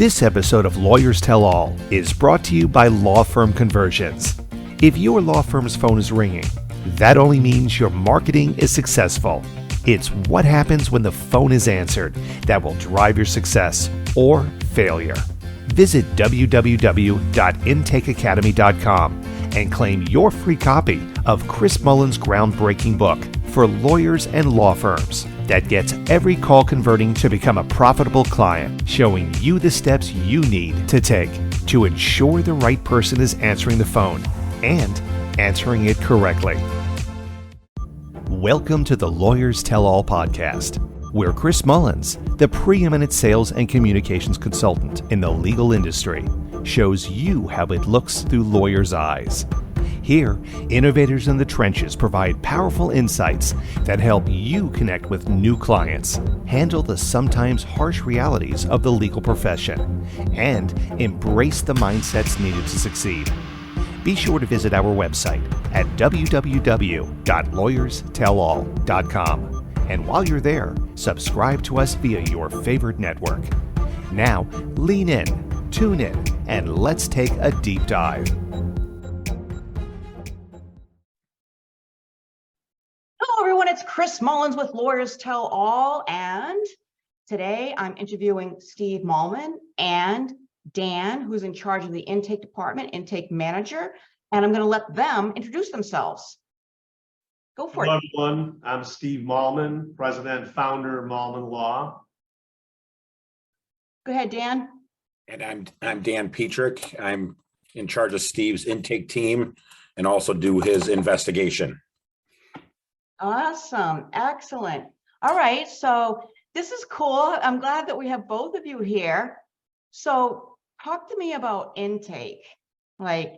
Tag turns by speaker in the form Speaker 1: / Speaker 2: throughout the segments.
Speaker 1: This episode of Lawyers Tell All is brought to you by Law Firm Conversions. If your law firm's phone is ringing, that only means your marketing is successful. It's what happens when the phone is answered that will drive your success or failure. Visit www.intakeacademy.com and claim your free copy of Chris Mullen's groundbreaking book for lawyers and law firms that gets every call converting to become a profitable client, showing you the steps you need to take to ensure the right person is answering the phone and answering it correctly. Welcome to the Lawyers Tell All podcast, where Chris Mullins, the preeminent sales and communications consultant in the legal industry, shows you how it looks through lawyers' eyes. Here, innovators in the trenches provide powerful insights that help you connect with new clients, handle the sometimes harsh realities of the legal profession, and embrace the mindsets needed to succeed. Be sure to visit our website at www.lawyerstellall.com. And while you're there, subscribe to us via your favorite network. Now, lean in, tune in, and let's take a deep dive.
Speaker 2: Hello, everyone. It's Chris Mullins with Lawyers Tell All, and today I'm interviewing Steve Malman and Dan, who's in charge of the intake department, intake manager, and I'm going to let them introduce themselves. Go for
Speaker 3: Hello,
Speaker 2: it.
Speaker 3: everyone. I'm Steve Malman, president and founder of Malman Law.
Speaker 2: Go ahead, Dan.
Speaker 4: And I'm Dan Petrick. I'm in charge of Steve's intake team and also do his investigation.
Speaker 2: Awesome. Excellent. All right. So this is cool. I'm glad that we have both of you here. So talk to me about intake. Like,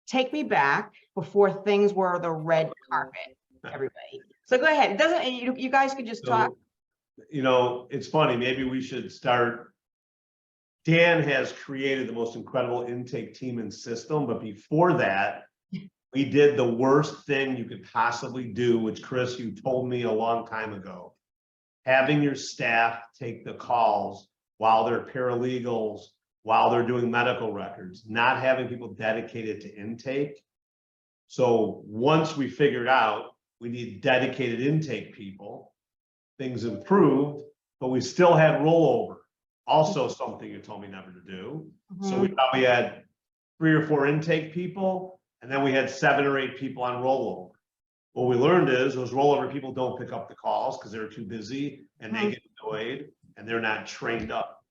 Speaker 2: take me back before things were the red carpet, everybody. So go ahead. It doesn't, you guys could just talk.
Speaker 3: You know, it's funny. Maybe we should start. Dan has created the most incredible intake team and system, but before that, we did the worst thing you could possibly do, which, Chris, you told me a long time ago. Having your staff take the calls while they're paralegals, while they're doing medical records, not having people dedicated to intake. So once we figured out we need dedicated intake people, things improved, but we still had rollover. Also something you told me never to do. So we probably had 3 or 4 intake people, and then we had 7 or 8 people on rollover. What we learned is those rollover people don't pick up the calls because they're too busy and they get annoyed and they're not trained up.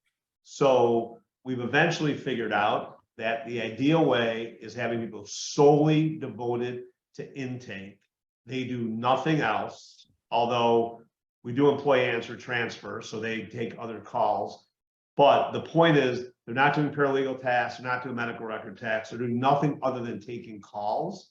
Speaker 3: So we've eventually figured out that the ideal way is having people solely devoted to intake. They do nothing else, although we do employee answer transfer, so they take other calls. But the point is, they're not doing paralegal tasks, they're not doing medical record tasks, they're doing nothing other than taking calls.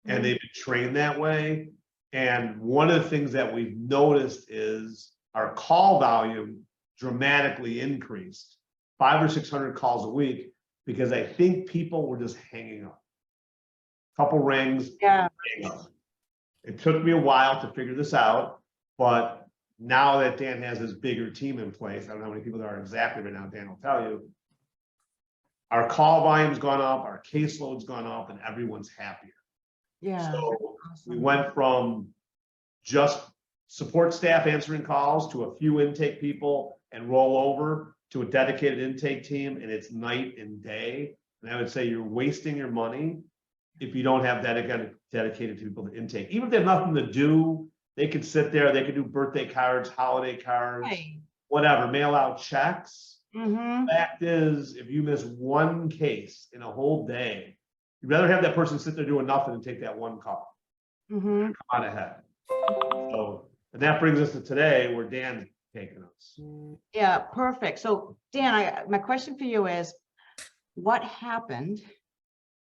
Speaker 3: And they've been trained that way. And one of the things that we've noticed is our call volume dramatically increased, 500 or 600 calls a week, because I think people were just hanging up. Couple rings,
Speaker 2: Yeah.
Speaker 3: hang up. It took me a while to figure this out, but now that Dan has his bigger team in place, I don't know how many people there are exactly right now, Dan will tell you, our call volume's gone up, our caseload's gone up, and everyone's happier.
Speaker 2: Yeah.
Speaker 3: So we
Speaker 2: Awesome.
Speaker 3: went from just support staff answering calls to a few intake people and roll over to a dedicated intake team, and it's night and day. And I would say you're wasting your money if you don't have dedicated people to intake. Even if they have nothing to do, they could sit there, they could do birthday cards, holiday cards,
Speaker 2: Right.
Speaker 3: whatever, mail out checks.
Speaker 2: Mm-hmm.
Speaker 3: Fact is, if you miss one case in a whole day, you'd rather have that person sit there doing nothing and take that one call.
Speaker 2: Mm-hmm.
Speaker 3: Come on ahead. So, and that brings us to today where Dan's taking us.
Speaker 2: Yeah, perfect. So Dan, my question for you is, what happened?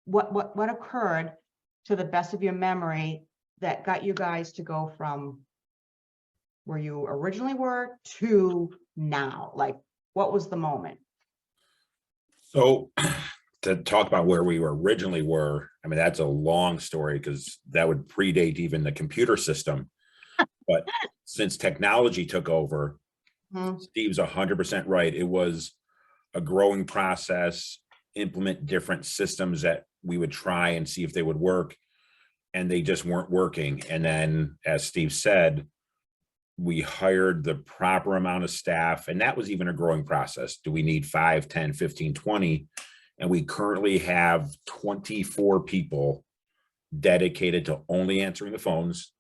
Speaker 2: What occurred, to the best of your memory, that got you guys to go from where you originally were to now? Like, what was the moment?
Speaker 4: So to talk about where we originally were, I mean, that's a long story because that would predate even the computer system. But since technology took over, Steve's 100% right. It was a growing process, implement different systems that we would try and see if they would work, and they just weren't working. And then, as Steve said, we hired the proper amount of staff, and that was even a growing process. Do we need 5, 10, 15, 20? And we currently have 24 people dedicated to only answering the phones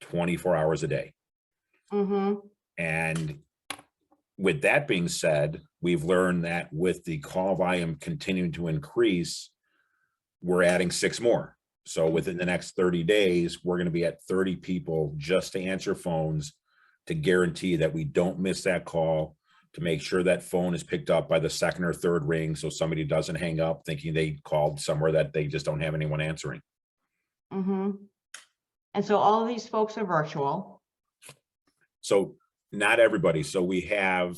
Speaker 4: 24 hours a day.
Speaker 2: Mm-hmm.
Speaker 4: And with that being said, we've learned that with the call volume continuing to increase, we're adding 6 more. So within the next 30 days, we're going to be at 30 people just to answer phones, to guarantee that we don't miss that call, to make sure that phone is picked up by the second or third ring, so somebody doesn't hang up thinking they called somewhere that they just don't have anyone answering.
Speaker 2: Mm-hmm. And so all of these folks are virtual.
Speaker 4: So not everybody. So we have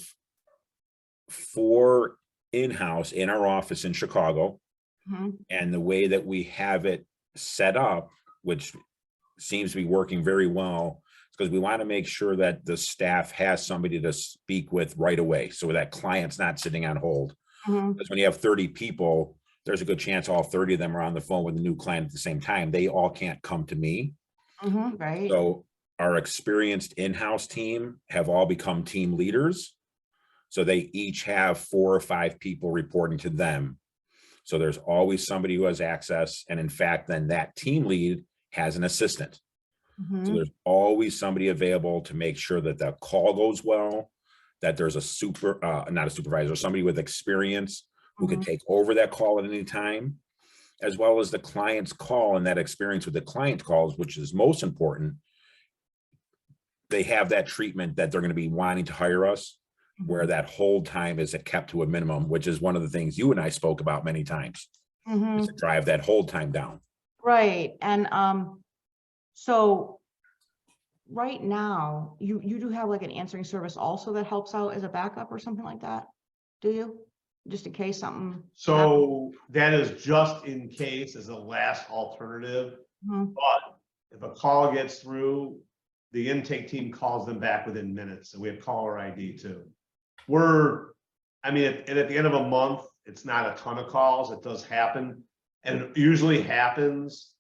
Speaker 4: 4 in-house in our office in Chicago.
Speaker 2: Mm-hmm.
Speaker 4: And the way that we have it set up, which seems to be working very well, is because we want to make sure that the staff has somebody to speak with right away, so that client's not sitting on hold.
Speaker 2: Mm-hmm.
Speaker 4: Because when you have 30 people, there's a good chance all 30 of them are on the phone with a new client at the same time. They all can't come to me.
Speaker 2: Mm-hmm. Right.
Speaker 4: So our experienced in-house team have all become team leaders. So they each have 4 or 5 people reporting to them. So there's always somebody who has access. And in fact, then that team lead has an assistant.
Speaker 2: Mm-hmm.
Speaker 4: So there's always somebody available to make sure that the call goes well, that there's a not a supervisor, somebody with experience who can take over that call at any time, as well as the client's call and that experience with the client calls, which is most important. They have that treatment that they're going to be wanting to hire us, where that hold time is kept to a minimum, which is one of the things you and I spoke about many times,
Speaker 2: Mm-hmm.
Speaker 4: is to drive that hold time down.
Speaker 2: Right. And so right now, you do have like an answering service also that helps out as a backup or something like that, do you? Just in case something happens?
Speaker 3: So that is just in case as a last alternative.
Speaker 2: Mhm.
Speaker 3: But if a call gets through, the intake team calls them back within minutes. And we have caller ID too. And at the end of a month, it's not a ton of calls. It does happen. And it usually happens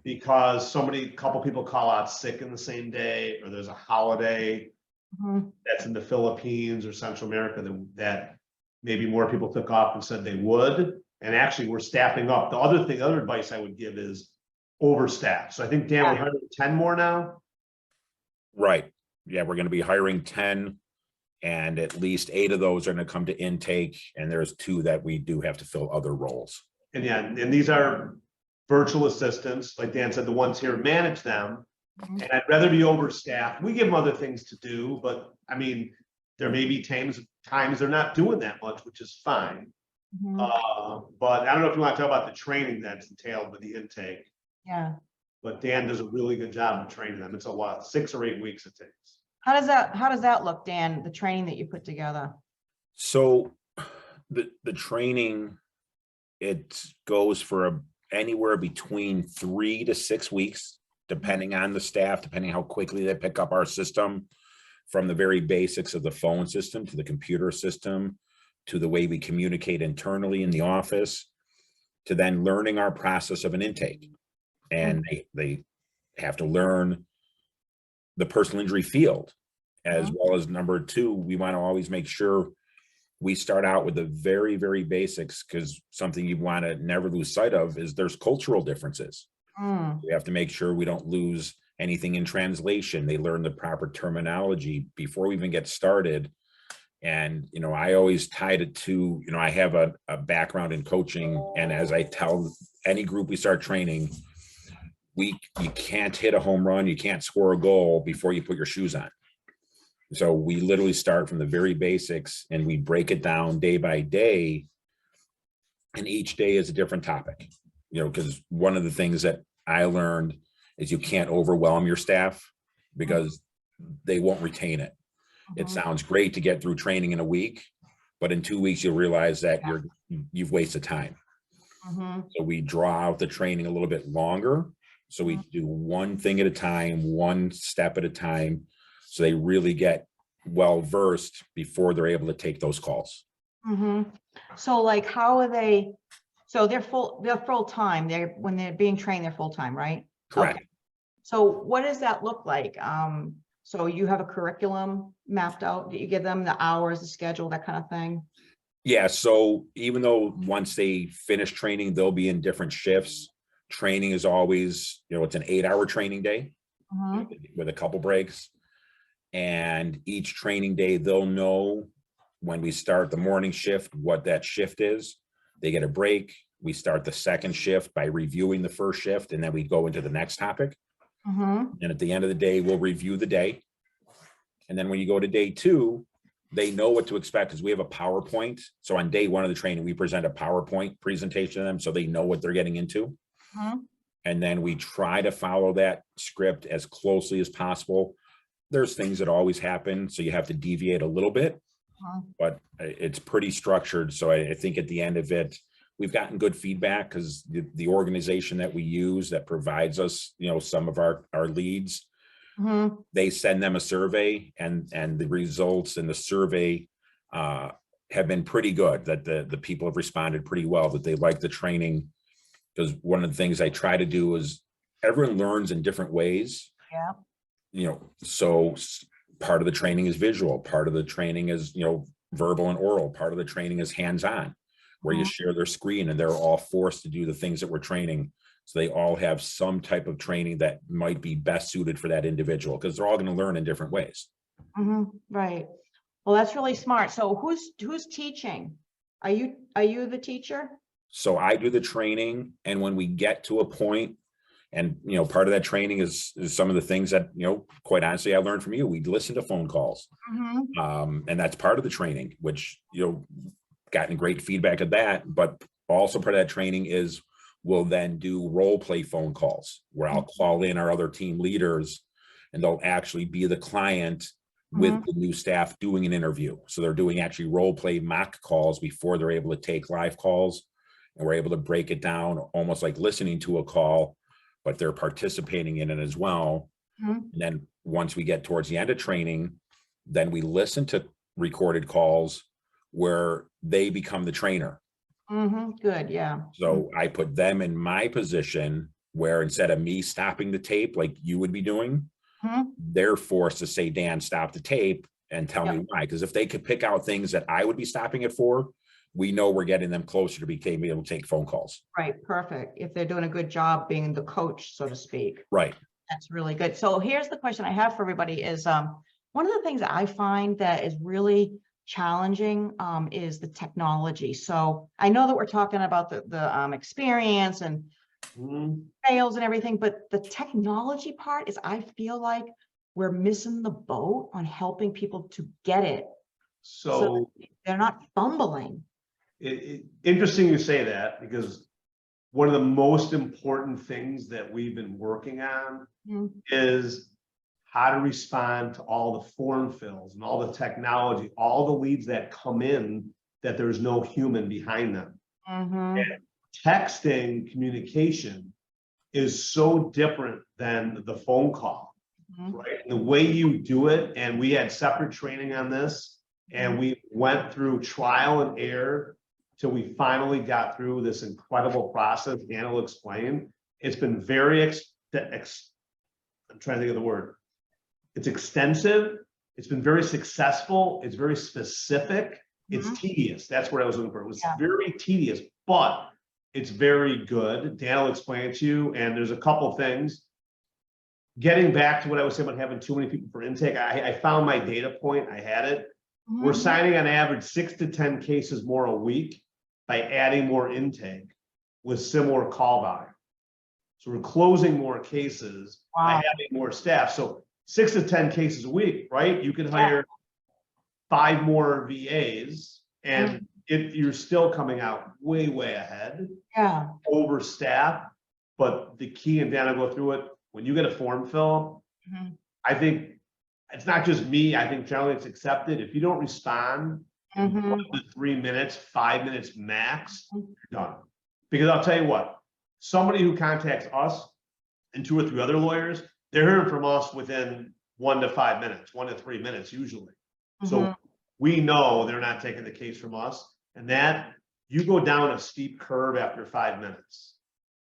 Speaker 3: because a couple people call out sick in the same day, or there's a holiday
Speaker 2: Mhm.
Speaker 3: that's in the Philippines or Central America that maybe more people took off and said they would. And actually we're staffing up. The other advice I would give is overstaff. So I think, Dan, we're hiring 10 more now.
Speaker 4: Right. Yeah, we're going to be hiring 10, and at least 8 of those are going to come to intake. And there's 2 that we do have to fill other roles.
Speaker 3: And yeah, and these are virtual assistants. Like Dan said, the ones here manage them.
Speaker 2: Mhm.
Speaker 3: And I'd rather be overstaffed. We give them other things to do, but I mean, there may be times they're not doing that much, which is fine.
Speaker 2: Mhm.
Speaker 3: But I don't know if you want to talk about the training that's entailed with the intake,
Speaker 2: Yeah.
Speaker 3: but Dan does a really good job of training them. It's a lot, 6 or 8 weeks it takes.
Speaker 2: How does that look, Dan, the training that you put together?
Speaker 4: So the training, it goes for anywhere between 3 to 6 weeks, depending on the staff, depending how quickly they pick up our system, from the very basics of the phone system to the computer system, to the way we communicate internally in the office, to then learning our process of an intake. And they have to learn the personal injury field, as well as number 2, we want to always make sure we start out with the very, very basics, because something you want to never lose sight of is there's cultural differences.
Speaker 2: Mm.
Speaker 4: We have to make sure we don't lose anything in translation. They learn the proper terminology before we even get started. And, I always tied it to, I have a background in coaching. And as I tell any group we start training, you can't hit a home run, you can't score a goal before you put your shoes on. So we literally start from the very basics, and we break it down day by day. And each day is a different topic, because one of the things that I learned is you can't overwhelm your staff, because they won't retain it. It sounds great to get through training in a week, but in 2 weeks, you'll realize that you've wasted time.
Speaker 2: Mm-hmm.
Speaker 4: So we draw out the training a little bit longer. So we do one thing at a time, one step at a time, so they really get well versed before they're able to take those calls.
Speaker 2: Mm-hmm. So like, how are they? So they're full time. When they're being trained, they're full time, right?
Speaker 4: Correct.
Speaker 2: Okay. So what does that look like? So you have a curriculum mapped out that you give them, the hours, the schedule, that kind of thing?
Speaker 4: Yeah, so even though once they finish training, they'll be in different shifts. Training is always, it's an 8-hour training day
Speaker 2: Mhm.
Speaker 4: with a couple breaks. And each training day, they'll know when we start the morning shift, what that shift is. They get a break. We start the second shift by reviewing the first shift, and then we go into the next topic.
Speaker 2: Mhm.
Speaker 4: And at the end of the day, we'll review the day. And then when you go to day 2, they know what to expect because we have a PowerPoint. So on day 1 of the training, we present a PowerPoint presentation to them so they know what they're getting into.
Speaker 2: Mhm.
Speaker 4: And then we try to follow that script as closely as possible. There's things that always happen, so you have to deviate a little bit,
Speaker 2: Mhm.
Speaker 4: but it's pretty structured. So I think at the end of it, we've gotten good feedback because the organization that we use that provides us, some of our leads,
Speaker 2: Mhm.
Speaker 4: they send them a survey, and the results in the survey have been pretty good, that the people have responded pretty well, that they like the training. Because one of the things I try to do is everyone learns in different ways.
Speaker 2: Yeah.
Speaker 4: So part of the training is visual, part of the training is, verbal and oral, part of the training is hands-on, where you
Speaker 2: Mhm.
Speaker 4: share their screen and they're all forced to do the things that we're training. So they all have some type of training that might be best suited for that individual, because they're all going to learn in different ways.
Speaker 2: Mhm. Right. Well, that's really smart. So who's teaching? Are you the teacher?
Speaker 4: So I do the training, and when we get to a point, and part of that training is some of the things that, quite honestly, I learned from you. We listen to phone calls.
Speaker 2: Mhm.
Speaker 4: And that's part of the training, which, gotten great feedback of that. But also part of that training is we'll then do role play phone calls where I'll call in our other team leaders, and they'll actually be the client with
Speaker 2: Mhm.
Speaker 4: the new staff doing an interview. So they're doing actually role play mock calls before they're able to take live calls. And we're able to break it down almost like listening to a call, but they're participating in it as well.
Speaker 2: Mhm.
Speaker 4: And then once we get towards the end of training, then we listen to recorded calls where they become the trainer.
Speaker 2: Mhm. Good. Yeah.
Speaker 4: So I put them in my position where instead of me stopping the tape like you would be doing,
Speaker 2: Mhm.
Speaker 4: they're forced to say, Dan, stop the tape and tell me
Speaker 2: Yep.
Speaker 4: why. Because if they could pick out things that I would be stopping it for, we know we're getting them closer to being able to take phone calls.
Speaker 2: Right. Perfect. If they're doing a good job being the coach, so to speak.
Speaker 4: Right.
Speaker 2: That's really good. So here's the question I have for everybody is, one of the things that I find that is really challenging, is the technology. So I know that we're talking about the experience and
Speaker 3: Mhm.
Speaker 2: sales and everything, but the technology part is, I feel like we're missing the boat on helping people to get it.
Speaker 3: So
Speaker 2: They're not fumbling.
Speaker 3: interesting you say that, because one of the most important things that we've been working on
Speaker 2: Mhm.
Speaker 3: is how to respond to all the form fills and all the technology, all the leads that come in that there's no human behind them.
Speaker 2: Mhm.
Speaker 3: Texting communication is so different than the phone call,
Speaker 2: Mhm.
Speaker 3: right? And the way you do it, and we had separate training on this, and we went through trial and error till we finally got through this incredible process. Dan will explain. It's been very I'm trying to think of the word. It's extensive. It's been very successful. It's very specific. It's
Speaker 2: Mhm.
Speaker 3: tedious. That's what I was looking for. It was
Speaker 2: Yeah.
Speaker 3: very tedious, but it's very good. Dan will explain it to you. And there's a couple things. Getting back to what I was saying about having too many people for intake, I found my data point. I had it. We're
Speaker 2: Mhm.
Speaker 3: signing on average 6 to 10 cases more a week by adding more intake with similar call volume. So we're closing more cases by
Speaker 2: Wow.
Speaker 3: having more staff. So 6 to 10 cases a week, right? You can hire 5 more VAs, and you're still coming out way, way ahead,
Speaker 2: Yeah.
Speaker 3: overstaffed. But the key, and Dan, I'll go through it, when you get a form fill,
Speaker 2: Mhm.
Speaker 3: I think it's not just me, I think generally it's accepted. If you don't respond in
Speaker 2: Mhm.
Speaker 3: 1 to 3 minutes, 5 minutes max, you're done. Because I'll tell you what, somebody who contacts us and 2 or 3 other lawyers, they're hearing from us within 1 to 5 minutes, 1 to 3 minutes usually. So
Speaker 2: Mhm.
Speaker 3: we know they're not taking the case from us, and that you go down a steep curve after 5 minutes.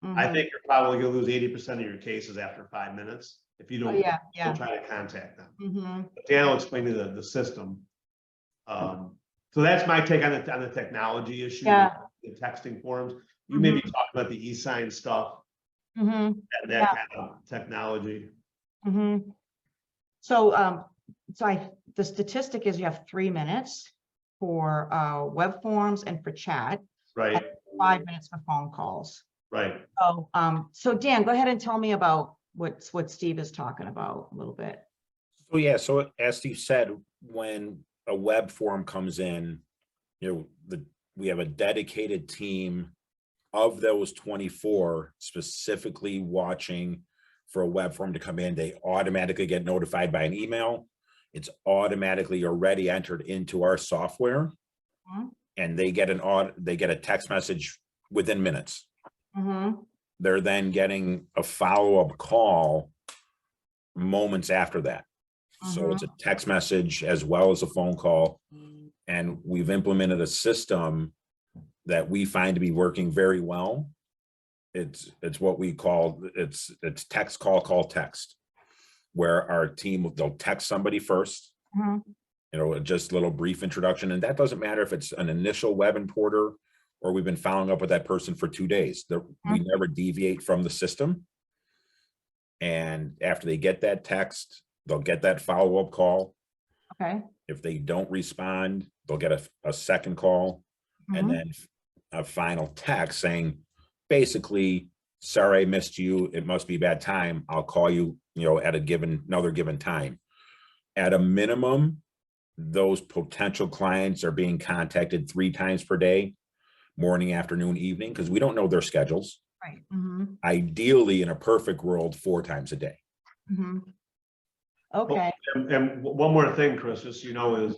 Speaker 3: I
Speaker 2: Mhm.
Speaker 3: think you're probably gonna lose 80% of your cases after 5 minutes if you
Speaker 2: Oh,
Speaker 3: don't
Speaker 2: yeah,
Speaker 3: still
Speaker 2: yeah.
Speaker 3: try to contact them.
Speaker 2: Mhm.
Speaker 3: But Dan will explain to the system. So that's my take on the technology issue,
Speaker 2: Yeah.
Speaker 3: the texting forums. You maybe talk about the e-sign stuff
Speaker 2: Mhm.
Speaker 3: and that kind of technology.
Speaker 2: Mhm. So, the statistic is you have 3 minutes for, web forms and for chat,
Speaker 3: Right,
Speaker 2: 5 minutes for phone calls.
Speaker 3: right.
Speaker 2: So Dan, go ahead and tell me about what Steve is talking about a little bit.
Speaker 4: So yeah, so as Steve said, when a web form comes in, we have a dedicated team of those 24 specifically watching for a web form to come in. They automatically get notified by an email. It's automatically already entered into our software,
Speaker 2: Mhm.
Speaker 4: and they get a text message within minutes.
Speaker 2: Mm-hmm.
Speaker 4: They're then getting a follow-up call moments after that. So it's a text message as well as a phone call. And we've implemented a system that we find to be working very well. It's what we call, it's text, call, text, where our team, they'll text somebody first, just a little brief introduction. And that doesn't matter if it's an initial web importer or we've been following up with that person for 2 days. We never deviate from the system. And after they get that text, they'll get that follow-up call.
Speaker 2: Okay.
Speaker 4: If they don't respond, they'll get a second call and then a final text saying, basically, sorry, I missed you. It must be bad time. I'll call you, at another given time. At a minimum, those potential clients are being contacted 3 times per day, morning, afternoon, evening, because we don't know their schedules.
Speaker 2: Right.
Speaker 4: Ideally, in a perfect world, 4 times a day.
Speaker 2: Okay.
Speaker 3: And one more thing, Chris, just so you know, is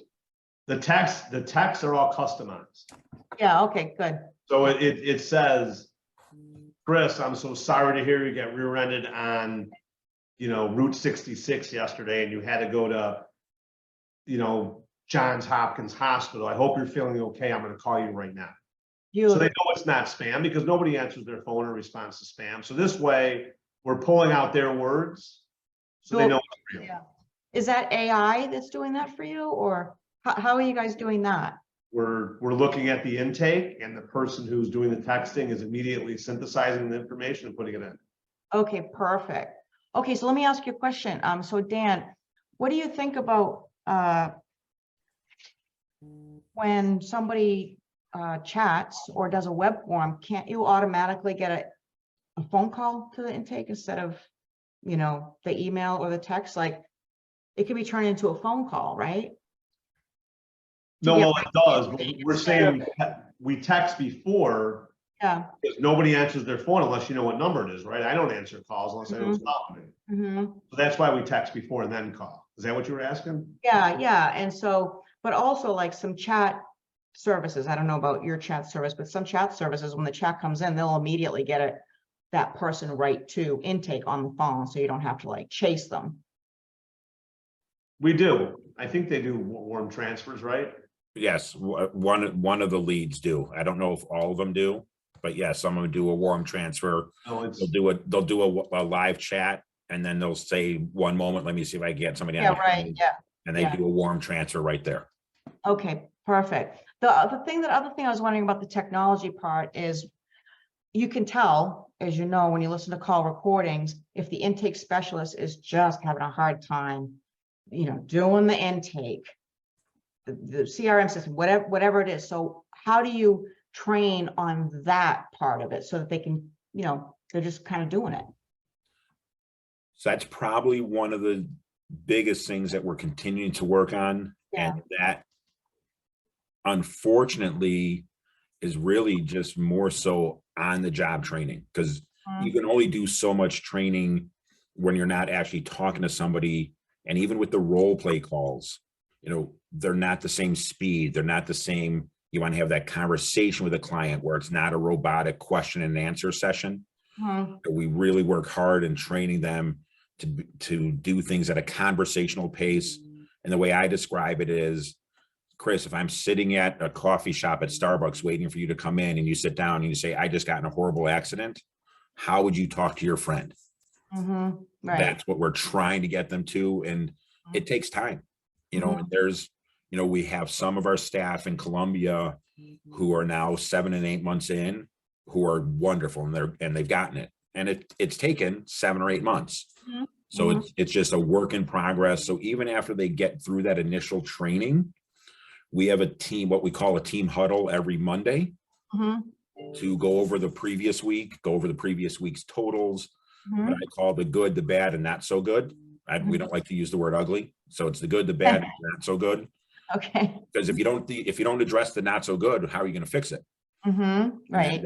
Speaker 3: the texts are all customized.
Speaker 2: Yeah. Okay. Good.
Speaker 3: So it says, Chris, I'm so sorry to hear you get rear-ended on, Route 66 yesterday, and you had to go to, Johns Hopkins Hospital. I hope you're feeling okay. I'm going to call you right now. So they know it's not spam because nobody answers their phone or responds to spam. So this way, we're pulling out their words, so they know it's real.
Speaker 2: Yeah. Is that AI that's doing that for you, or how are you guys doing that?
Speaker 3: We're looking at the intake, and the person who's doing the texting is immediately synthesizing the information and putting it in.
Speaker 2: Okay, perfect. Okay, so let me ask you a question. So Dan, what do you think about when somebody chats or does a web form? Can't you automatically get a phone call to the intake instead of, the email or the text? Like, it could be turned into a phone call, right?
Speaker 3: No, well, it does, but we're saying we text before.
Speaker 2: Yeah.
Speaker 3: Because nobody answers their phone unless you know what number it is, right? I don't answer calls unless I know who's calling me. So that's why we text before and then call. Is that what you were asking?
Speaker 2: Yeah, yeah. And so, but also like some chat services, I don't know about your chat service, but some chat services, when the chat comes in, they'll immediately get that person right to intake on the phone, so you don't have to like chase them.
Speaker 3: We do. I think they do warm transfers, right?
Speaker 4: Yes, one of the leads do. I don't know if all of them do, but yes, some of them do a warm transfer.
Speaker 3: No,
Speaker 4: They'll do a live chat, and then they'll say, one moment, let me see if I can get somebody.
Speaker 2: Yeah, right. Yeah.
Speaker 4: And they do a warm transfer right there.
Speaker 2: Okay, perfect. The other thing I was wondering about the technology part is, you can tell, as you know, when you listen to call recordings, if the intake specialist is just having a hard time, doing the intake, the CRM system, whatever it is. So how do you train on that part of it so that they can, they're just kind of doing it?
Speaker 4: So that's probably one of the biggest things that we're continuing to work on.
Speaker 2: Yeah.
Speaker 4: And that, unfortunately, is really just more so on the job training, because you can only do so much training when you're not actually talking to somebody. And even with the role play calls, they're not the same speed. They're not the same. You want to have that conversation with a client where it's not a robotic question and answer session. We really work hard in training them to do things at a conversational pace. And the way I describe it is, Chris, if I'm sitting at a coffee shop at Starbucks waiting for you to come in and you sit down and you say, I just got in a horrible accident, how would you talk to your friend?
Speaker 2: Right.
Speaker 4: That's what we're trying to get them to. And it takes time, and there's, we have some of our staff in Columbia who are now 7 and 8 months in, who are wonderful, and they've gotten it. And it's taken 7 or 8 months. So it's just a work in progress. So even after they get through that initial training, we have a team, what we call a team huddle every Monday to go over the previous week, go over the previous week's totals, what I call the good, the bad, and not so good. We don't like to use the word ugly. So it's the good, the bad, and not so good.
Speaker 2: Okay.
Speaker 4: Because if you don't address the not so good, how are you going to fix it?
Speaker 2: Right.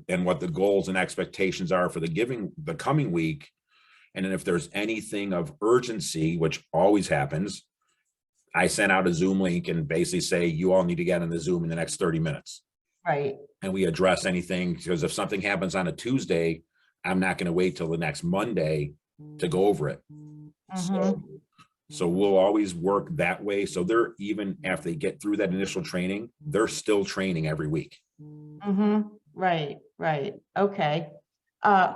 Speaker 4: And what the goals and expectations are for the coming week. And then if there's anything of urgency, which always happens, I send out a Zoom link and basically say, you all need to get in the Zoom in the next 30 minutes.
Speaker 2: Right.
Speaker 4: And we address anything, because if something happens on a Tuesday, I'm not going to wait till the next Monday to go over it. So we'll always work that way. So they're, even after they get through that initial training, they're still training every week.
Speaker 2: Right. Okay.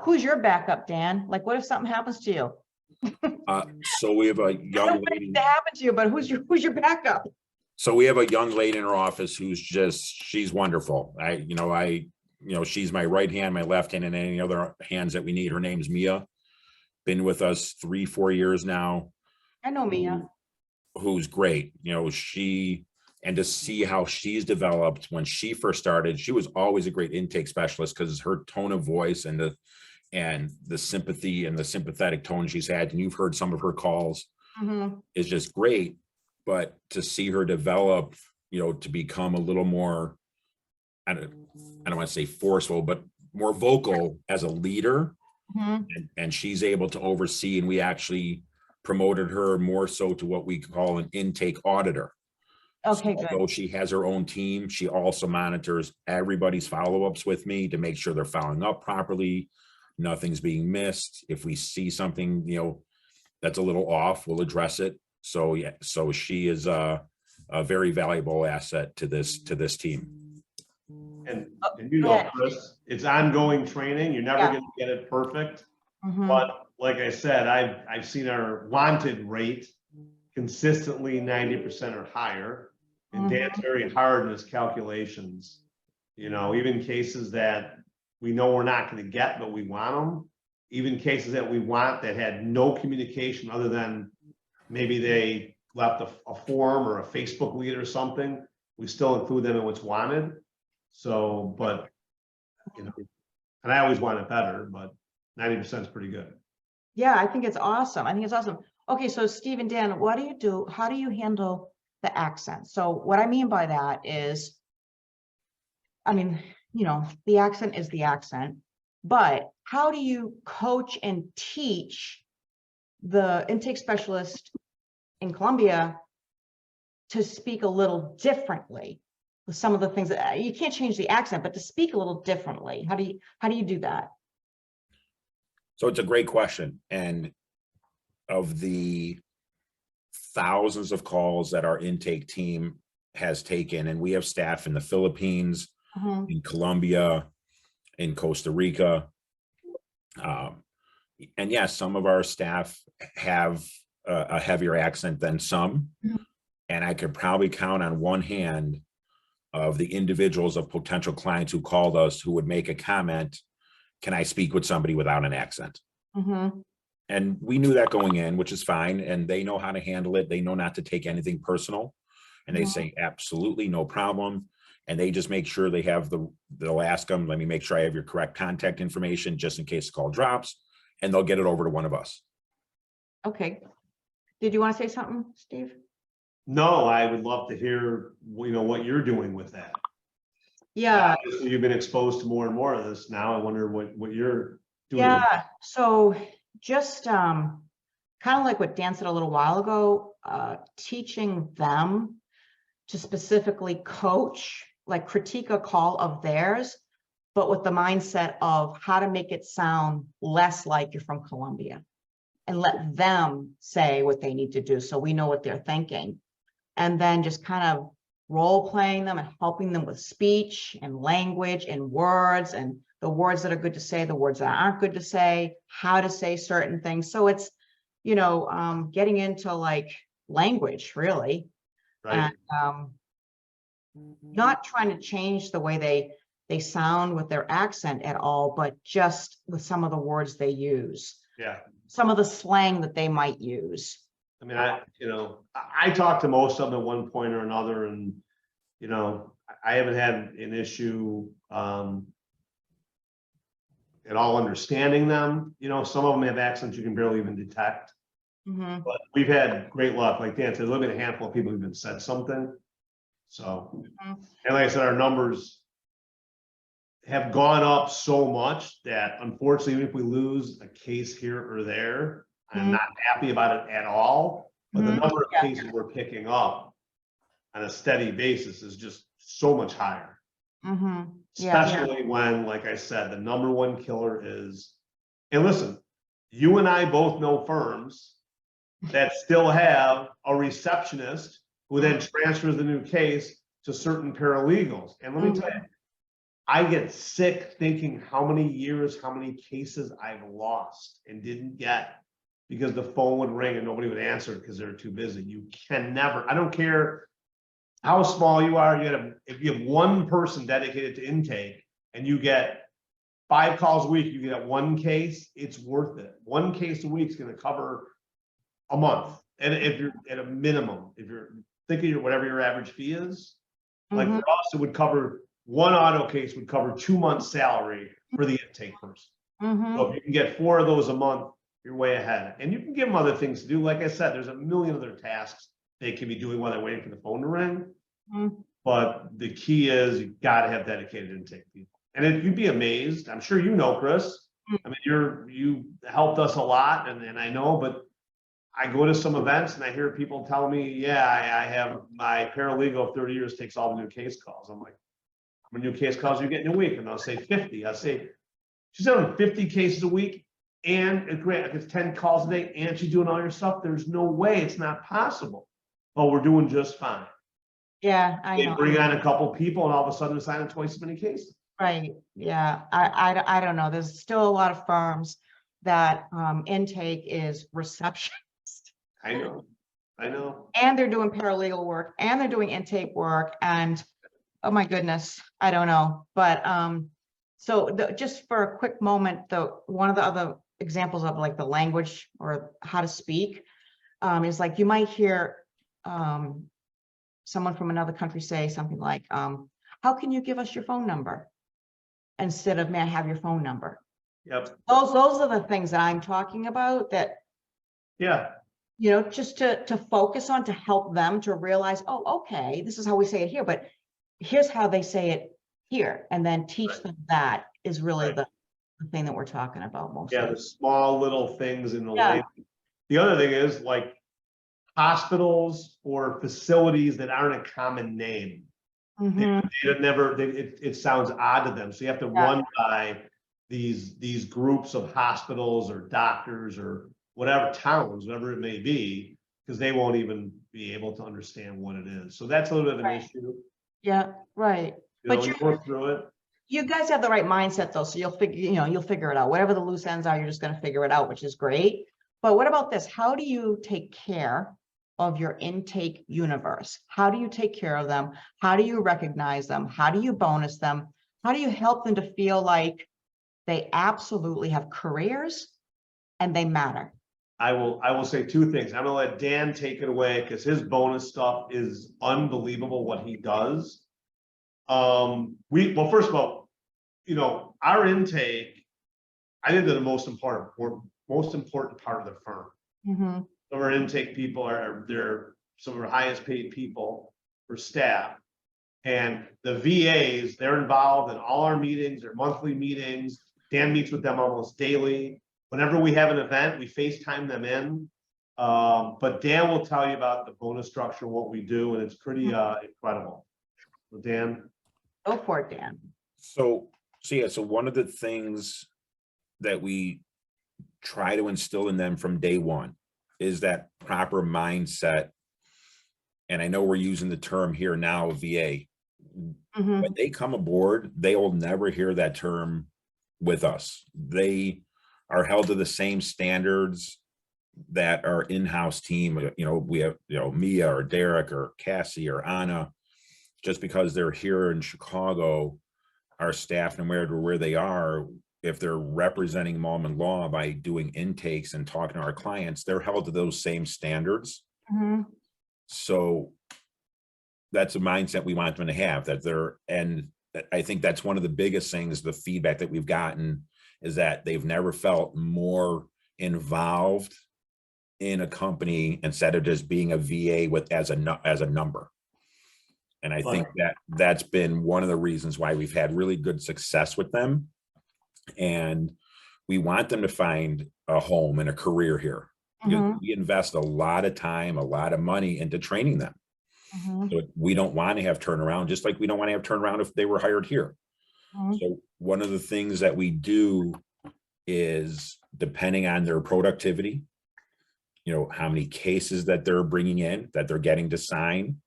Speaker 2: Who's your backup, Dan? Like, what if something happens to you?
Speaker 4: So we have a
Speaker 2: I
Speaker 4: young
Speaker 2: don't want
Speaker 4: lady.
Speaker 2: it to happen to you, but who's your backup?
Speaker 4: So we have a young lady in her office she's wonderful. She's my right hand, my left hand, and any other hands that we need. Her name's Mia. Been with us 3-4 years now.
Speaker 2: I know Mia.
Speaker 4: Who's great. And to see how she's developed. When she first started, she was always a great intake specialist, because her tone of voice and the sympathy and the sympathetic tone she's had, and you've heard some of her calls, is just great. But to see her develop, to become a little more, I don't want to say forceful, but more vocal as a leader, and she's able to oversee, and we actually promoted her more so to what we call an intake auditor.
Speaker 2: Okay,
Speaker 4: So
Speaker 2: good.
Speaker 4: although she has her own team, she also monitors everybody's follow-ups with me to make sure they're following up properly, nothing's being missed. If we see something, that's a little off, we'll address it. So yeah, so she is a very valuable asset to this team.
Speaker 3: And Chris, it's ongoing training. You're never going to get it perfect. But like I said, I've seen our wanted rate consistently 90% or higher. And Dan's very hard in his calculations. Even cases that we know we're not going to get, but we want them. Even cases that we want that had no communication other than maybe they left a form or a Facebook lead or something, we still include them in what's wanted. So, but, and I always want it better, but 90% is pretty good.
Speaker 2: Yeah, I think it's awesome. Okay, so Steve and Dan, what do you do? How do you handle the accent? So what I mean by that is, the accent is the accent, but how do you coach and teach the intake specialist in Columbia to speak a little differently with some of the things that you can't change the accent, but to speak a little differently? How do you do that?
Speaker 4: So it's a great question. And of the thousands of calls that our intake team has taken, and we have staff in the Philippines, in Colombia, in Costa Rica. And yes, some of our staff have a heavier accent than some. And I could probably count on one hand of the individuals of potential clients who called us who would make a comment, can I speak with somebody without an accent? And we knew that going in, which is fine. And they know how to handle it. They know not to take anything personal. And they say, absolutely, no problem. And they just make sure they'll ask them, let me make sure I have your correct contact information just in case the call drops, and they'll get it over to one of us.
Speaker 2: Okay. Did you want to say something, Steve?
Speaker 3: No, I would love to hear, what you're doing with that.
Speaker 2: Yeah.
Speaker 3: Obviously, you've been exposed to more and more of this now. I wonder what you're doing.
Speaker 2: Yeah. So just kind of like what Dan said a little while ago, teaching them to specifically coach, like critique a call of theirs, but with the mindset of how to make it sound less like you're from Columbia, and let them say what they need to do so we know what they're thinking. And then just kind of role playing them and helping them with speech and language and words, and the words that are good to say, the words that aren't good to say, how to say certain things. So it's, getting into like language really,
Speaker 3: Right.
Speaker 2: and not trying to change the way they sound with their accent at all, but just with some of the words they use,
Speaker 3: Yeah.
Speaker 2: some of the slang that they might use.
Speaker 3: I mean, I talked to most of them at one point or another, and, I haven't had an issue, at all understanding them. Some of them have accents you can barely even detect,
Speaker 2: Mhm.
Speaker 3: but we've had great luck. Like Dan said, there's only been a handful of people who've been said something. So,
Speaker 2: Mhm.
Speaker 3: and like I said, our numbers have gone up so much that unfortunately, even if we lose a case here or there, I'm
Speaker 2: Mhm.
Speaker 3: not happy about it at all. But the
Speaker 2: Mhm.
Speaker 3: number of
Speaker 2: Yeah.
Speaker 3: cases we're picking up on a steady basis is just so much higher.
Speaker 2: Mhm. Yeah.
Speaker 3: Especially when, like I said, the number one killer is, and listen, you and I both know firms that still have a receptionist who then transfers the new case to certain paralegals. And let me tell you, I get sick thinking how many years, how many cases I've lost and didn't get because the phone would ring and nobody would answer it because they're too busy. You can never, I don't care how small you are, if you have one person dedicated to intake and you get 5 calls a week, you get one case, it's worth it. One case a week is going to cover a month. And if you're at a minimum, if you're thinking whatever your average fee is, like for us, it would cover one auto case would cover 2 months salary for the intake person. So if you can get 4 of those a month, you're way ahead. And you can give them other things to do. Like I said, there's a million other tasks they can be doing while they're waiting for the phone to ring. But the key is you got to have dedicated intake people. And you'd be amazed. I'm sure Chris. I mean, you helped us a lot, and I know, but I go to some events and I hear people tell me, yeah, I have my paralegal of 30 years takes all the new case calls. I'm like, how many new case calls are you getting a week? And I'll say 50. I'll say, she's having 50 cases a week, and it's 10 calls a day, and she's doing all your stuff. There's no way, it's not possible. Oh, we're doing just fine.
Speaker 2: Yeah, I
Speaker 3: They
Speaker 2: know.
Speaker 3: bring on a couple people and all of a sudden they're signing twice as many cases.
Speaker 2: Right. Yeah. I don't know. There's still a lot of firms that intake is reception,
Speaker 3: I know.
Speaker 2: and they're doing paralegal work, and they're doing intake work, and oh my goodness, I don't know. But so just for a quick moment, one of the other examples of like the language or how to speak is like you might hear someone from another country say something like, how can you give us your phone number? Instead of, may I have your phone number?
Speaker 3: Yep.
Speaker 2: Those are the things that I'm talking about that,
Speaker 3: Yeah.
Speaker 2: just to focus on, to help them to realize, oh, okay, this is how we say it here, but here's how they say it here, and then teach them that is really the thing that we're talking about mostly.
Speaker 3: Yeah, the small little things in the
Speaker 2: Yeah.
Speaker 3: language. The other thing is like hospitals or facilities that aren't a common name. It sounds odd to them. So you have to run by these groups of hospitals or doctors or whatever towns, whatever it may be, because they won't even be able to understand what it is. So that's a little bit of an issue.
Speaker 2: Yeah, right. But
Speaker 3: you work through it.
Speaker 2: You guys have the right mindset though, so you'll figure it out. Whatever the loose ends are, you're just going to figure it out, which is great. But what about this? How do you take care of your intake universe? How do you take care of them? How do you recognize them? How do you bonus them? How do you help them to feel like they absolutely have careers and they matter?
Speaker 3: I will say 2 things. I'm gonna let Dan take it away because his bonus stuff is unbelievable what he does. Well, first of all, our intake, I think they're the most important part of the firm. Some of our intake people they're some of our highest paid people for staff. And the VAs, they're involved in all our meetings, their monthly meetings. Dan meets with them almost daily. Whenever we have an event, we FaceTime them in. But Dan will tell you about the bonus structure, what we do, and it's pretty incredible. So Dan.
Speaker 2: Go for it, Dan.
Speaker 4: So one of the things that we try to instill in them from day one is that proper mindset and I know we're using the term here now, VA.
Speaker 2: Mhm.
Speaker 4: When they come aboard, they will never hear that term with us. They are held to the same standards that our in-house team, we have, Mia or Derek or Cassie or Anna, just because they're here in Chicago, our staff, no matter where they are, if they're representing Malman Law by doing intakes and talking to our clients, they're held to those same standards.
Speaker 2: Mhm.
Speaker 4: So that's a mindset we want them to have, and I think that's one of the biggest things, the feedback that we've gotten is that they've never felt more involved in a company instead of just being a VA as a number. And I think that's been one of the reasons why we've had really good success with them. And we want them to find a home and a career here.
Speaker 2: Mhm.
Speaker 4: We invest a lot of time, a lot of money into training them.
Speaker 2: Mhm.
Speaker 4: So we don't want to have turnaround, just like we don't want to have turnaround if they were hired here.
Speaker 2: Mhm.
Speaker 4: So one of the things that we do is, depending on their productivity, how many cases that they're bringing in, that they're getting to sign,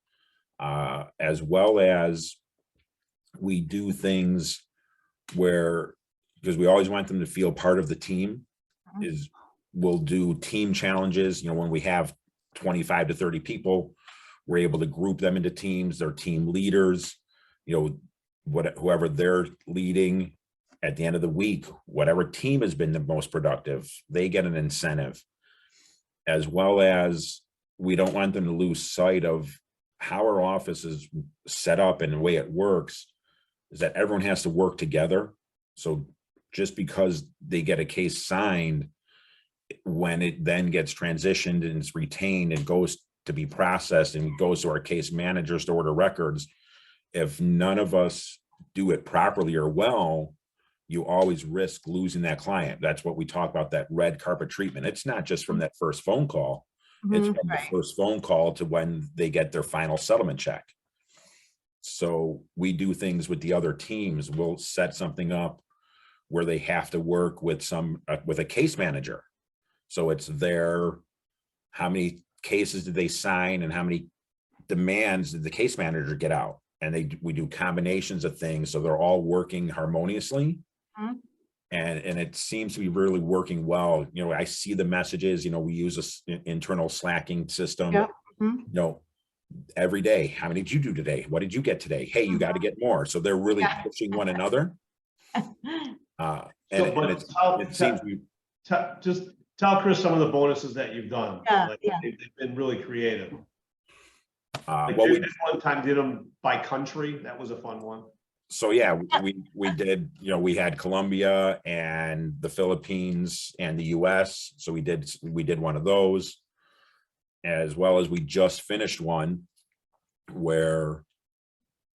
Speaker 4: as well as we do things where, because we always want them to feel part of the team, is we'll do team challenges. When we have 25 to 30 people, we're able to group them into teams. They're team leaders, whoever they're leading at the end of the week, whatever team has been the most productive, they get an incentive. As well as, we don't want them to lose sight of how our office is set up, and the way it works is that everyone has to work together. So just because they get a case signed, when it then gets transitioned and it's retained and goes to be processed and goes to our case managers to order records, if none of us do it properly or well, you always risk losing that client. That's what we talk about, that red carpet treatment. It's not just from that first phone call. It's
Speaker 2: Mhm.
Speaker 4: from the
Speaker 2: Right.
Speaker 4: first phone call to when they get their final settlement check. So we do things with the other teams. We'll set something up where they have to work with with a case manager. So it's how many cases did they sign and how many demands did the case manager get out? And we do combinations of things, so they're all working harmoniously.
Speaker 2: Mhm.
Speaker 4: And it seems to be really working well. I see the messages, we use an internal slacking system.
Speaker 2: Yep. Mhm.
Speaker 4: Every day, how many did you do today? What did you get today? Hey, you got to get more. So they're really
Speaker 2: Yeah.
Speaker 4: pushing one another. And
Speaker 3: So,
Speaker 4: it seems we,
Speaker 3: just tell Chris some of the bonuses that you've done.
Speaker 2: Yeah, yeah.
Speaker 3: They've been really creative.
Speaker 4: well,
Speaker 3: We one time did them by country. That was a fun one.
Speaker 4: so yeah, we did, we had Colombia and the Philippines and the US. So we did one of those, as well as we just finished one where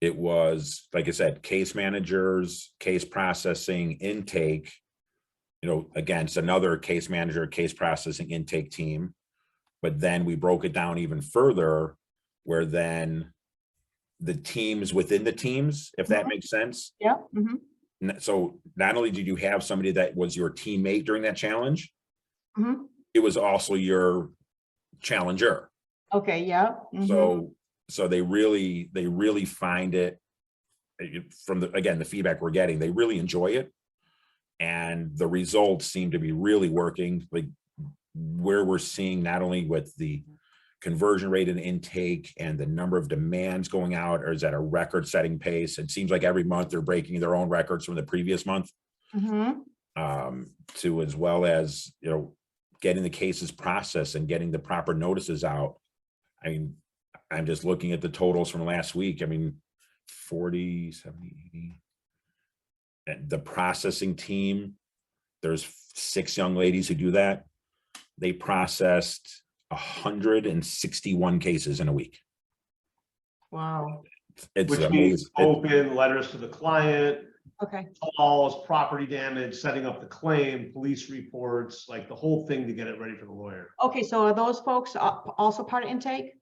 Speaker 4: it was, like I said, case managers, case processing, intake, against another case manager, case processing, intake team. But then we broke it down even further, where then the teams within the teams, if that makes sense.
Speaker 2: Yeah. Mhm.
Speaker 4: So not only did you have somebody that was your teammate during that challenge,
Speaker 2: Mhm.
Speaker 4: it was also your challenger.
Speaker 2: Okay, yeah. Mhm.
Speaker 4: So they really find it, from the feedback we're getting, they really enjoy it. And the results seem to be really working, like where we're seeing not only with the conversion rate and intake and the number of demands going out, or is at a record setting pace. It seems like every month they're breaking their own records from the previous month.
Speaker 2: Mhm.
Speaker 4: To, as well as, getting the cases processed and getting the proper notices out. I mean, I'm just looking at the totals from last week. I mean, 40, 70, 80. And the processing team, there's 6 young ladies who do that. They processed 161 cases in a week.
Speaker 2: Wow.
Speaker 4: It's
Speaker 3: Which
Speaker 4: amazing.
Speaker 3: means open letters to the client,
Speaker 2: Okay.
Speaker 3: calls, property damage, setting up the claim, police reports, like the whole thing to get it ready for the lawyer.
Speaker 2: Okay, so are those folks also part of intake?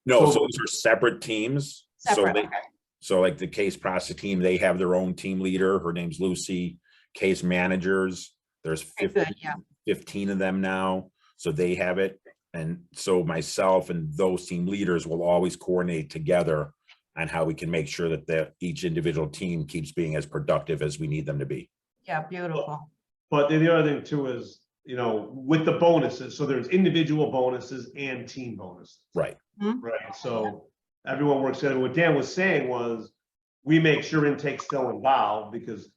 Speaker 4: No,
Speaker 3: So-
Speaker 4: so those are separate teams.
Speaker 2: Separate,
Speaker 4: So
Speaker 2: okay.
Speaker 4: so like the case process team, they have their own team leader. Her name's Lucy. Case managers, there's
Speaker 2: Okay, good, yeah.
Speaker 4: 15 of them now. So they have it. And so myself and those team leaders will always coordinate together on how we can make sure that each individual team keeps being as productive as we need them to be.
Speaker 2: Yeah, beautiful.
Speaker 3: But then the other thing too is, you know, with the bonuses, so there's individual bonuses and team bonuses.
Speaker 4: Right.
Speaker 3: Right, so everyone works together. What Dan was saying was, we make sure intake's still involved because you know,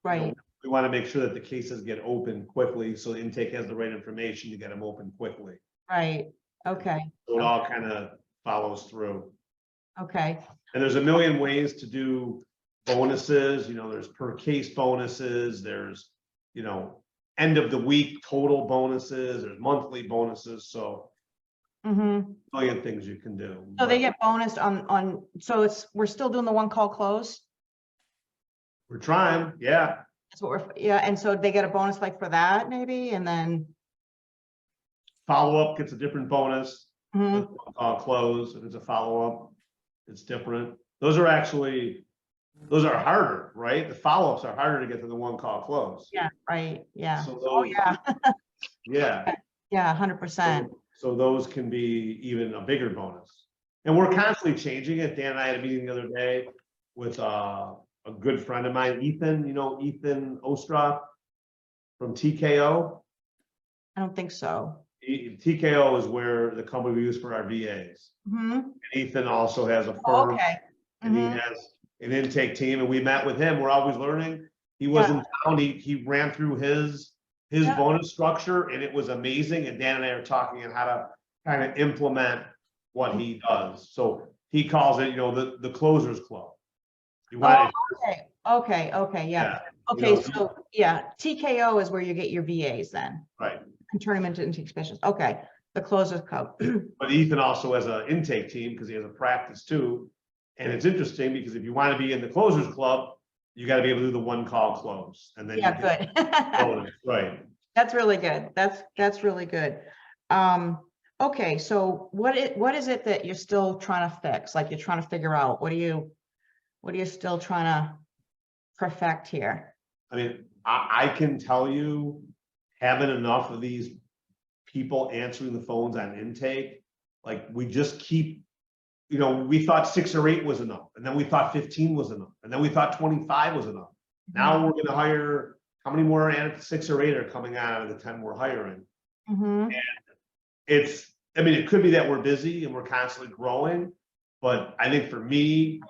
Speaker 2: Right,
Speaker 3: we want to make sure that the cases get open quickly, so intake has the right information to get them open quickly.
Speaker 2: right. Okay,
Speaker 3: So it all kind of follows through.
Speaker 2: okay.
Speaker 3: And there's a million ways to do bonuses, you know, there's per case bonuses, there's, you know, end of the week total bonuses, there's monthly bonuses, so
Speaker 2: Mm-hmm.
Speaker 3: a million things you can do.
Speaker 2: So they get bonus on, so we're still doing the one call close?
Speaker 3: We're trying, yeah.
Speaker 2: That's what yeah, and so they get a bonus like for that maybe, and then,
Speaker 3: Follow-up gets a different bonus.
Speaker 2: Mhm.
Speaker 3: Close, if it's a follow-up, it's different. Those are harder, right? The follow-ups are harder to get than the one call close.
Speaker 2: Yeah, right, yeah.
Speaker 3: So
Speaker 2: Oh,
Speaker 3: those,
Speaker 2: yeah,
Speaker 3: yeah.
Speaker 2: yeah, 100%.
Speaker 3: So those can be even a bigger bonus. And we're constantly changing it. Dan and I had a meeting the other day with a good friend of mine, Ethan, you know, Ethan Ostroff from TKO.
Speaker 2: I don't think so.
Speaker 3: TKO is where the company we use for our VAs.
Speaker 2: Hmm.
Speaker 3: And Ethan also has a firm.
Speaker 2: Oh, okay.
Speaker 3: And he
Speaker 2: Mhm.
Speaker 3: has an intake team, and we met with him. We're always learning. He was in town. He ran through his
Speaker 2: Yeah.
Speaker 3: bonus structure, and it was amazing. And Dan and I are talking on how to kind of implement what he does. So he calls it, you know, the closers club. You want
Speaker 2: Okay, yeah.
Speaker 3: you
Speaker 2: Okay,
Speaker 3: know,
Speaker 2: so, yeah, TKO is where you get your VAs then,
Speaker 3: right.
Speaker 2: and turn them into intake specialists. Okay, the closers code.
Speaker 3: But Ethan also has an intake team because he has a practice too. And it's interesting because if you want to be in the closers club, you got to be able to do the one call close, and then
Speaker 2: Yeah,
Speaker 3: you get
Speaker 2: good.
Speaker 3: bonus, right?
Speaker 2: That's really good. That's really good. Okay, so what is it that you're still trying to fix? Like you're trying to figure out, what are you still trying to perfect here?
Speaker 3: I mean, I can tell you, having enough of these people answering the phones on intake, like we just keep, you know, we thought 6 or 8 was enough, and then we thought 15 was enough, and then we thought 25 was enough. Now we're gonna hire, how many more 6 or 8 are coming out of the 10 we're hiring?
Speaker 2: Mhm.
Speaker 3: I mean, it could be that we're busy and we're constantly growing, but I think for me,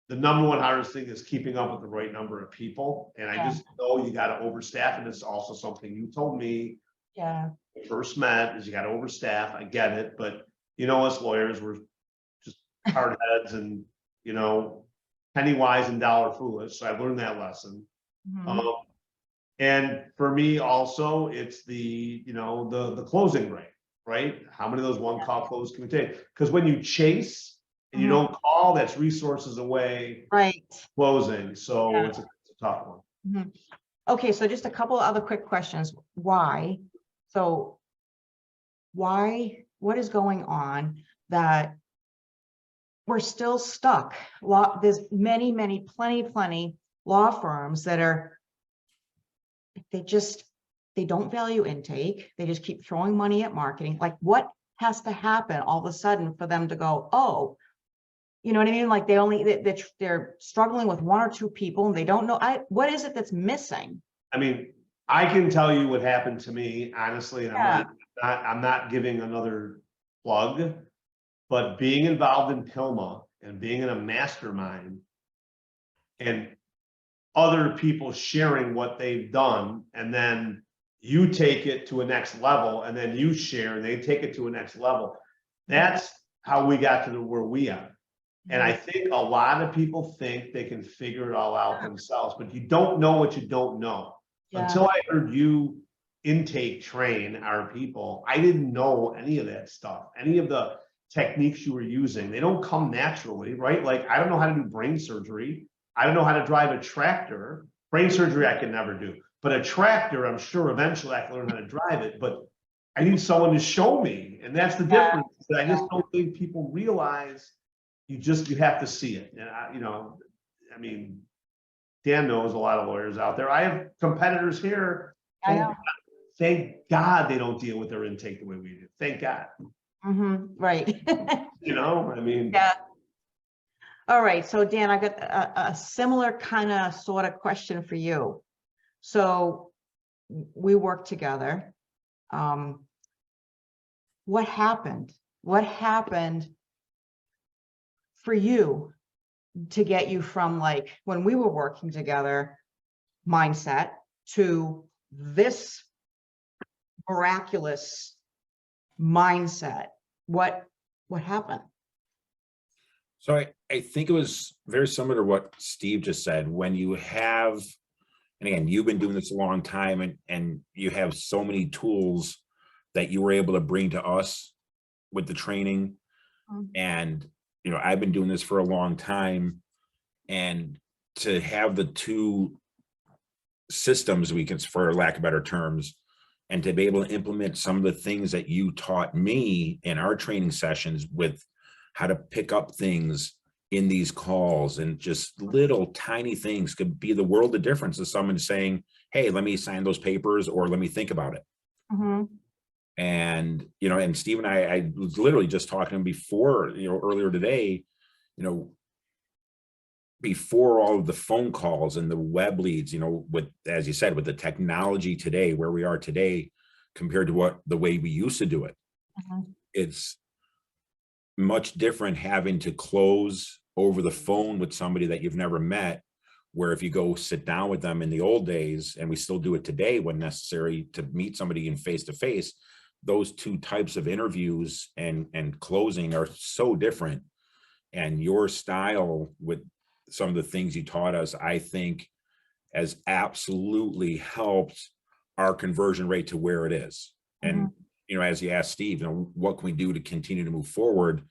Speaker 3: the number one hardest thing is keeping up with the right number of people. And I
Speaker 2: Yeah.
Speaker 3: just know you got to overstaff. And it's also something you told me
Speaker 2: Yeah,
Speaker 3: when we first met, is you got to overstaff. I get it, but you know, us lawyers, we're just hard heads and, you know, penny wise and dollar foolish. So I've learned that lesson.
Speaker 2: Mhm.
Speaker 3: And for me also, it's the, you know, the closing rate, right? How many of those one call closes can we take? Because when you chase and you
Speaker 2: Mhm.
Speaker 3: don't call, that's resources away
Speaker 2: Right.
Speaker 3: closing. So
Speaker 2: Yeah.
Speaker 3: it's a tough one.
Speaker 2: Mhm. Okay, so just a couple other quick questions. Why? So what is going on that we're still stuck? There's plenty law firms that are, they don't value intake. They just keep throwing money at marketing. Like, what has to happen all of a sudden for them to go, oh, you know what I mean? Like they're struggling with 1 or 2 people and they don't know, what is it that's missing?
Speaker 3: I mean, I can tell you what happened to me, honestly, and
Speaker 2: Yeah.
Speaker 3: I'm not giving another plug, but being involved in PILMA and being in a mastermind and other people sharing what they've done, and then you take it to a next level, and then you share and they take it to a next level. That's how we got to where we are. And I think a lot of people think they can figure it all out themselves, but you don't know what you don't know.
Speaker 2: Yeah.
Speaker 3: Until I heard you intake train our people, I didn't know any of that stuff, any of the techniques you were using. They don't come naturally, right? Like, I don't know how to do brain surgery. I don't know how to drive a tractor. Brain surgery I can never do, but a tractor, I'm sure eventually I can learn how to drive it, but I need someone to show me. And that's the difference. I just don't think people realize you have to see it. And you know, I mean, Dan knows a lot of lawyers out there. I have competitors here
Speaker 2: I know.
Speaker 3: thank God they don't deal with their intake the way we do. Thank God.
Speaker 2: Right.
Speaker 3: You know, I mean,
Speaker 2: Yeah. All right, so Dan, I got a similar kind of sort of question for you. So we work together. What happened? What happened for you to get you from like when we were working together mindset to this miraculous mindset? What happened?
Speaker 4: So I think it was very similar to what Steve just said. When you have, and again, you've been doing this a long time, and you have so many tools that you were able to bring to us with the training. And, you know, I've been doing this for a long time, and to have the two systems, we can, for lack of better terms, and to be able to implement some of the things that you taught me in our training sessions with how to pick up things in these calls, and just little tiny things could be the world of difference of someone saying, hey, let me sign those papers, or let me think about it. And, you know, and Steve and I was literally just talking to him before, you know, earlier today, you know, before all of the phone calls and the web leads, you know, with, as you said, with the technology today, where we are today compared to the way we used to do it, it's much different having to close over the phone with somebody that you've never met, where if you go sit down with them in the old days, and we still do it today when necessary to meet somebody in face to face, those two types of interviews and closing are so different. And your style with some of the things you taught us, I think, has absolutely helped our conversion rate to where it is. And, you know, as you asked Steve, you know, what can we do to continue to move forward?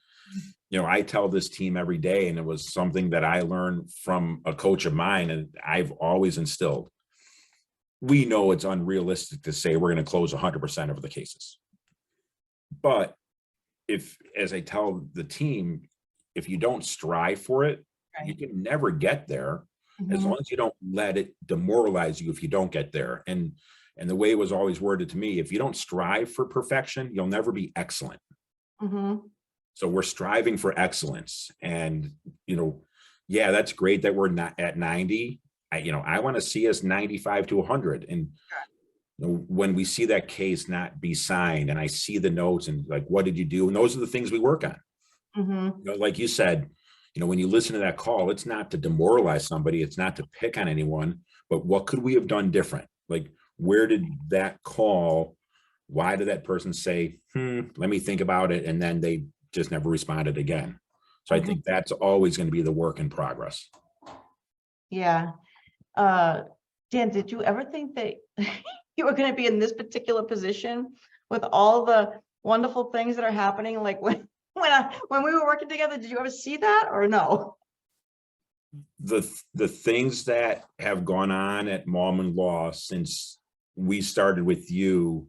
Speaker 4: You know, I tell this team every day, and it was something that I learned from a coach of mine, and I've always instilled. We know it's unrealistic to say we're going to close 100% of the cases. But if, as I tell the team, if you don't strive for it, you can never get there, as long as you don't let it demoralize you if you don't get there. And the way it was always worded to me, if you don't strive for perfection, you'll never be excellent. So we're striving for excellence. And, you know, yeah, that's great that we're not at 90. You know, I want to see us 95 to 100. And you know, when we see that case not be signed, and I see the notes and like, what did you do? And those are the things we work on. You know, like you said, you know, when you listen to that call, it's not to demoralize somebody, it's not to pick on anyone, but what could we have done different? Like, where did that call, why did that person say, let me think about it, and then they just never responded again? So I think that's always going to be the work in progress.
Speaker 2: Yeah. Dan, did you ever think that you were going to be in this particular position with all the wonderful things that are happening? Like when we were working together, did you ever see that or no?
Speaker 4: The things that have gone on at Malman Law since we started with you,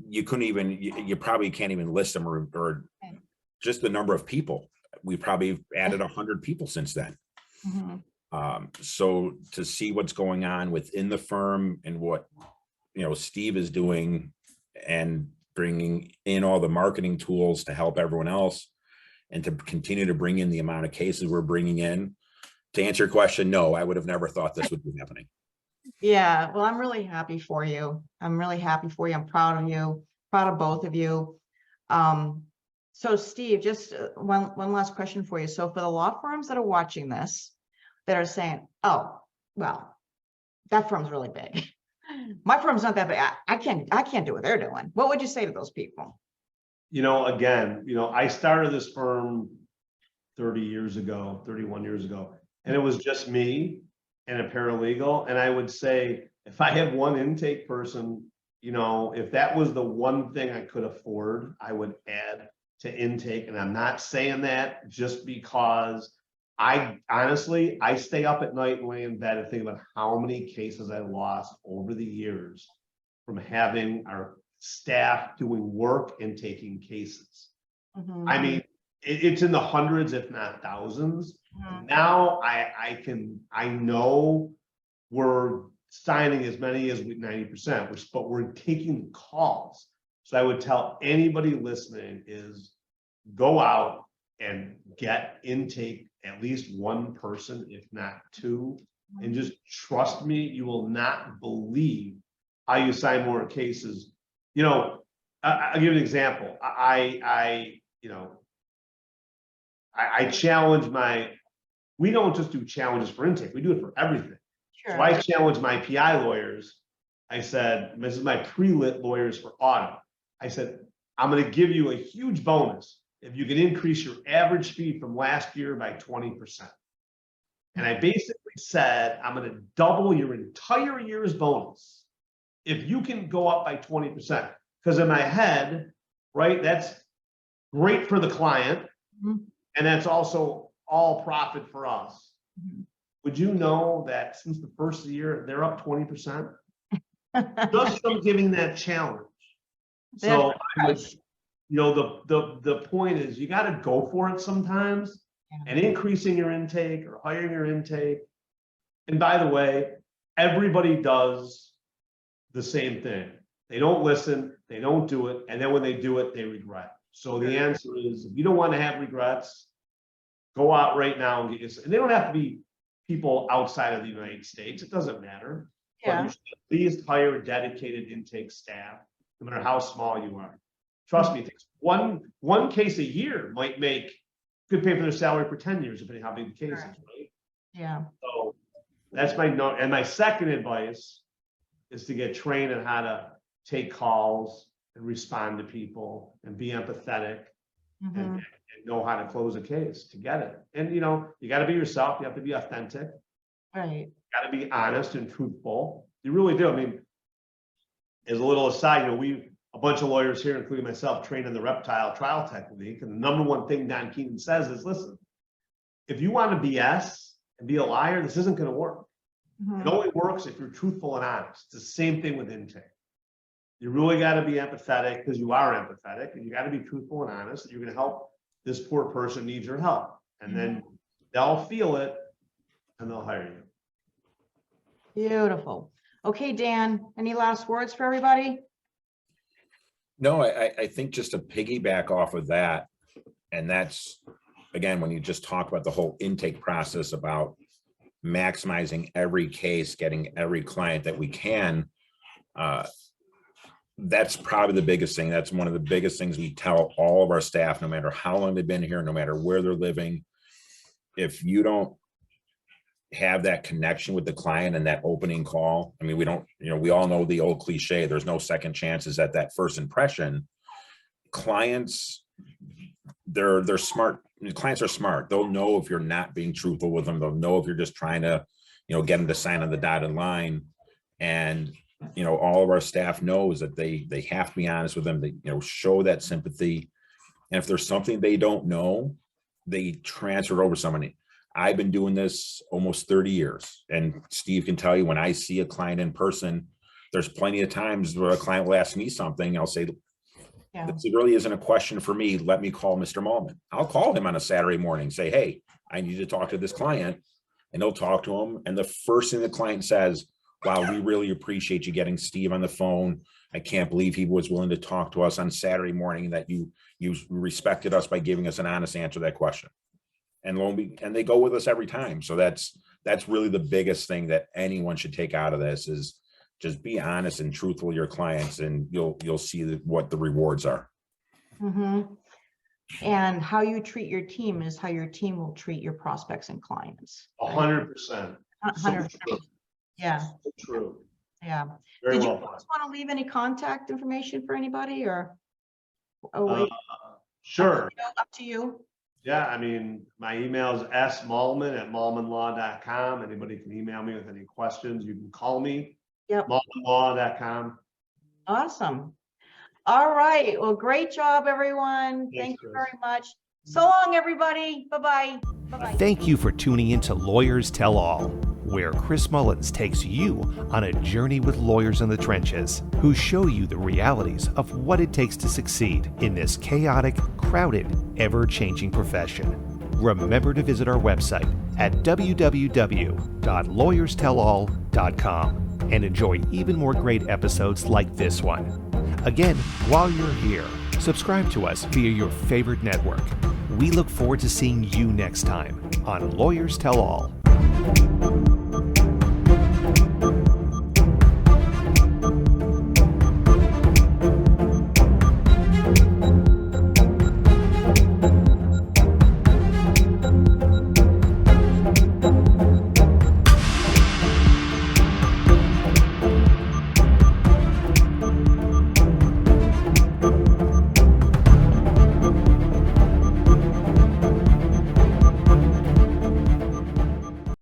Speaker 4: you couldn't even, you probably can't even list them, or just the number of people. We probably added 100 people since then. So to see what's going on within the firm, and what, you know, Steve is doing, and bringing in all the marketing tools to help everyone else, and to continue to bring in the amount of cases we're bringing in. To answer your question, no, I would have never thought this would be happening.
Speaker 2: Yeah, well, I'm really happy for you. I'm really happy for you. I'm proud of you, proud of both of you. So Steve, just one last question for you. So for the law firms that are watching this, that are saying, oh, well, that firm's really big. My firm's not that big. I can't do what they're doing. What would you say to those people?
Speaker 3: you know, again, you know, I started this firm 31 years ago, and it was just me and a paralegal. And I would say, if I had one intake person, you know, if that was the one thing I could afford, I would add to intake. And I'm not saying that just because I honestly stay up at night and lay in bed and think about how many cases I lost over the years from having our staff doing work and taking cases.
Speaker 2: Mm-hmm.
Speaker 3: I mean, it's in the hundreds, if not thousands.
Speaker 2: Mm-hmm.
Speaker 3: Now I know we're signing as many as 90%, but we're taking calls. So I would tell anybody listening is go out and get intake at least one person, if not two, and just trust me, you will not believe how you sign more cases. You know, I'll give you an example. I challenge we don't just do challenges for intake, we do it for everything.
Speaker 2: Sure.
Speaker 3: So I challenge my PI lawyers. I said, this is my pre-lit lawyers for audit. I said, I'm going to give you a huge bonus if you can increase your average fee from last year by 20%. And I basically said, I'm going to double your entire year's bonus if you can go up by 20%. Because in my head, right, that's great for the client.
Speaker 2: Mhm.
Speaker 3: And that's also all profit for us.
Speaker 2: Mhm.
Speaker 3: Would you know that since the first year, they're up 20%? Just from giving that challenge. So I would, the point is you got to go for it sometimes, and increasing your intake or hiring your intake. And by the way, everybody does the same thing. They don't listen, they don't do it, and then when they do it, they regret. So the answer is, if you don't want to have regrets, go out right now and get yourself. And they don't have to be people outside of the United States. It doesn't matter. But you should at least hire a dedicated intake staff, no matter how small you are. Trust me, one case a year could pay for their salary for 10 years, depending how big the case is, right?
Speaker 2: Yeah.
Speaker 3: So that's my note. And my second advice is to get trained on how to take calls and respond to people and be empathetic and know how to close a case to get it. And you got to be yourself. You have to be authentic.
Speaker 2: Right.
Speaker 3: Got to be honest and truthful. You really do. I mean, as a little aside, a bunch of lawyers here, including myself, trained in the reptile trial technique. And the number one thing Don Keenan says is, listen, if you want to BS and be a liar, this isn't going to work. It only works if you're truthful and honest. It's the same thing with intake. You really got to be empathetic, because you are empathetic, and you got to be truthful and honest. You're going to help this poor person needs your help. And then they'll feel it and they'll hire you.
Speaker 2: Beautiful. Okay, Dan, any last words for everybody?
Speaker 4: No, I think just to piggyback off of that, and that's, again, when you just talk about the whole intake process about maximizing every case, getting every client that we can, that's probably the biggest thing. That's one of the biggest things we tell all of our staff, no matter how long they've been here, no matter where they're living. If you don't have that connection with the client and that opening call, I mean, we all know the old cliche, there's no second chances at that first impression. Clients, they're smart. Clients are smart. They'll know if you're not being truthful with them. They'll know if you're just trying to, get them to sign on the dotted line. And all of our staff knows that they have to be honest with them. They show that sympathy. And if there's something they don't know, they transfer it over to somebody. I've been doing this almost 30 years, and Steve can tell you, when I see a client in person, there's plenty of times where a client will ask me something. I'll say, this really isn't a question for me. Let me call Mr. Malman. I'll call him on a Saturday morning, say, hey, I need to talk to this client, and they'll talk to him. And the first thing the client says, wow, we really appreciate you getting Steve on the phone. I can't believe he was willing to talk to us on Saturday morning, that you respected us by giving us an honest answer to that question. And they go with us every time. So that's really the biggest thing that anyone should take out of this, is just be honest and truthful with your clients, and you'll see what the rewards are.
Speaker 2: And how you treat your team is how your team will treat your prospects and clients.
Speaker 3: 100%.
Speaker 2: 100%. Yeah.
Speaker 3: So true.
Speaker 2: Yeah.
Speaker 3: Very
Speaker 2: Did you
Speaker 3: well
Speaker 2: want
Speaker 3: done.
Speaker 2: to leave any contact information for anybody, or? Wait,
Speaker 3: Sure.
Speaker 2: up to you.
Speaker 3: Yeah, I mean, my email is smalman@malmanlaw.com. Anybody can email me with any questions. You can call me.
Speaker 2: Yep.
Speaker 3: malmanlaw.com.
Speaker 2: Awesome. All right. Well, great job, everyone. Thank you
Speaker 3: Chris.
Speaker 2: very much. So long, everybody. Bye-bye. Bye-bye.
Speaker 1: Thank you for tuning in to Lawyers Tell All, where Chris Mullins takes you on a journey with lawyers in the trenches who show you the realities of what it takes to succeed in this chaotic, crowded, ever-changing profession. Remember to visit our website at www.lawyerstellall.com and enjoy even more great episodes like this one. Again, while you're here, subscribe to us via your favorite network. We look forward to seeing you next time on Lawyers Tell All.